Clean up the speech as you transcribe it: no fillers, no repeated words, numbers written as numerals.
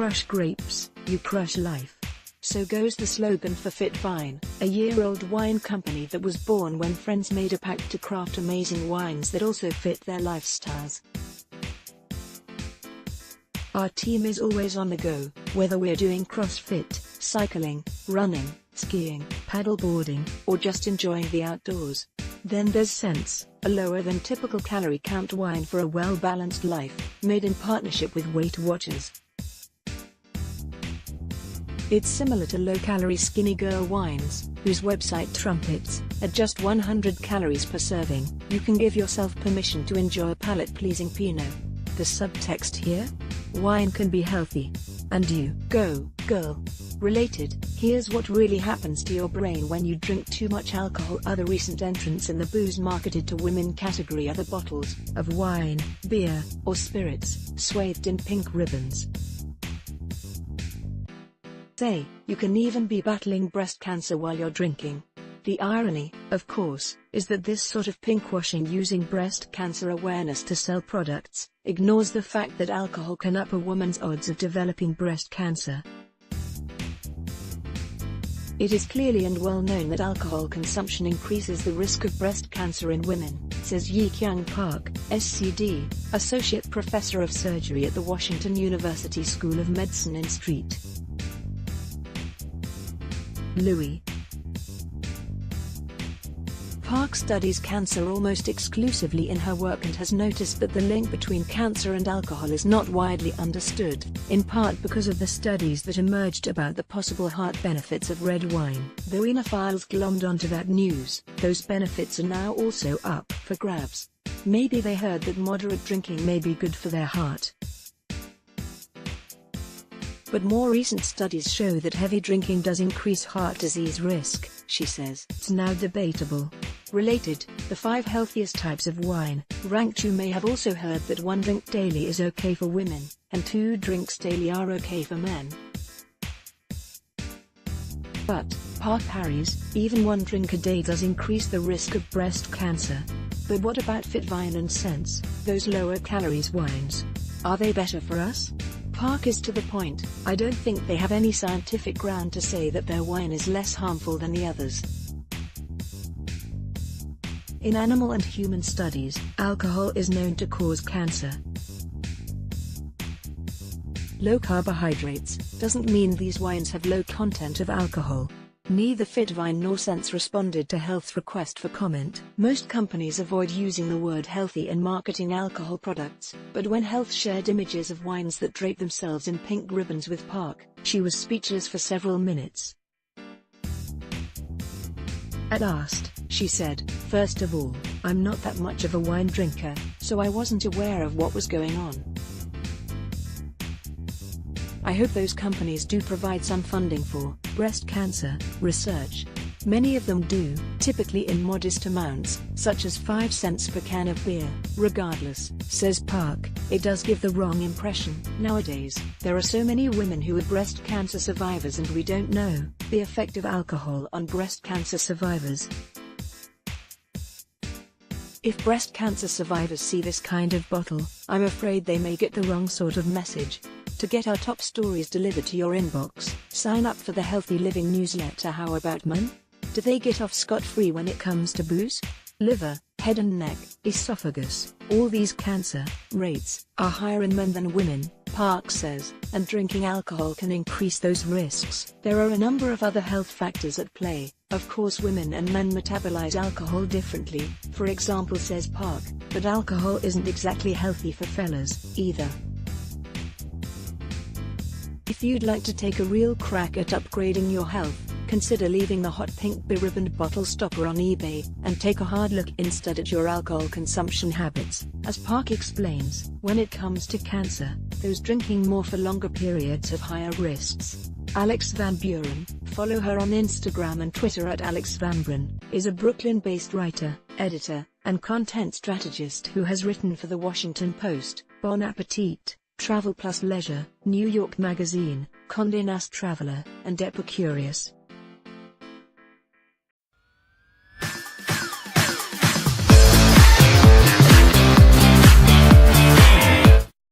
crush grapes, you crush life. So goes the slogan for Fitvine, a year-old wine company that was born when friends made a pact to craft amazing wines that also fit their lifestyles. Our team is always on the go, whether we're doing CrossFit, cycling, running, skiing, paddleboarding, or just enjoying the outdoors. Then there's Sense, a lower than typical calorie count wine for a well-balanced life, made in partnership with Weight Watchers. It's similar to low-calorie Skinny Girl wines, whose website trumpets, at just 100 calories per serving, you can give yourself permission to enjoy a palate-pleasing Pinot. The subtext here? Wine can be healthy. And you, go, girl. Related, here's what really happens to your brain when you drink too much alcohol. Other recent entrants in the booze marketed to women category are the bottles of wine, beer, or spirits, swathed in pink ribbons. Say, you can even be battling breast cancer while you're drinking. The irony, of course, is that this sort of pinkwashing using breast cancer awareness to sell products, ignores the fact that alcohol can up a woman's odds of developing breast cancer. It is clearly and well known that alcohol consumption increases the risk of breast cancer in women, says Yi-Kyung Park, SCD, Associate Professor of Surgery at the Washington University School of Medicine in St. Louis. Park studies cancer almost exclusively in her work and has noticed that the link between cancer and alcohol is not widely understood, in part because of the studies that emerged about the possible heart benefits of red wine. Though enophiles glommed onto that news, those benefits are now also up for grabs. Maybe they heard that moderate drinking may be good for their heart. But more recent studies show that heavy drinking does increase heart disease risk, she says. It's now debatable. Related, the 5 healthiest types of wine, ranked. You may have also heard that 1 drink daily is okay for women, and 2 drinks daily are okay for men. But, Park parries, even 1 drink a day does increase the risk of breast cancer. But what about Fitvine and Sense, those lower calories wines? Are they better for us? Park is to the point. I don't think they have any scientific ground to say that their wine is less harmful than the others. In animal and human studies, alcohol is known to cause cancer. Low carbohydrates doesn't mean these wines have low content of alcohol. Neither Fitvine nor Sense responded to Health's request for comment. Most companies avoid using the word healthy in marketing alcohol products, but when Health shared images of wines that drape themselves in pink ribbons with Park, she was speechless for several minutes. At last, she said, "First of all, I'm not that much of a wine drinker, so I wasn't aware of what was going on. I hope those companies do provide some funding for breast cancer research. Many of them do, typically in modest amounts, such as 5 cents per can of beer. Regardless," says Park, "it does give the wrong impression. Nowadays, there are so many women who are breast cancer survivors and we don't know the effect of alcohol on breast cancer survivors. If breast cancer survivors see this kind of bottle, I'm afraid they may get the wrong sort of message." To get our top stories delivered to your inbox, sign up for the Healthy Living newsletter. How about men? Do they get off scot-free when it comes to booze? Liver, head and neck, esophagus, all these cancer rates are higher in men than women, Park says, and drinking alcohol can increase those risks. There are a number of other health factors at play. Of course, women and men metabolize alcohol differently, for example, says Park, but alcohol isn't exactly healthy for fellas, either. If you'd like to take a real crack at upgrading your health, consider leaving the hot pink beribboned bottle stopper on eBay, and take a hard look instead at your alcohol consumption habits. As Park explains, when it comes to cancer, those drinking more for longer periods have higher risks. Alex Van Buren, follow her on Instagram and Twitter at Alex Van Buren, is a Brooklyn-based writer, editor, and content strategist who has written for The Washington Post, Bon Appetit, Travel Plus Leisure, New York Magazine, Condé Nast Traveler, and Epicurious.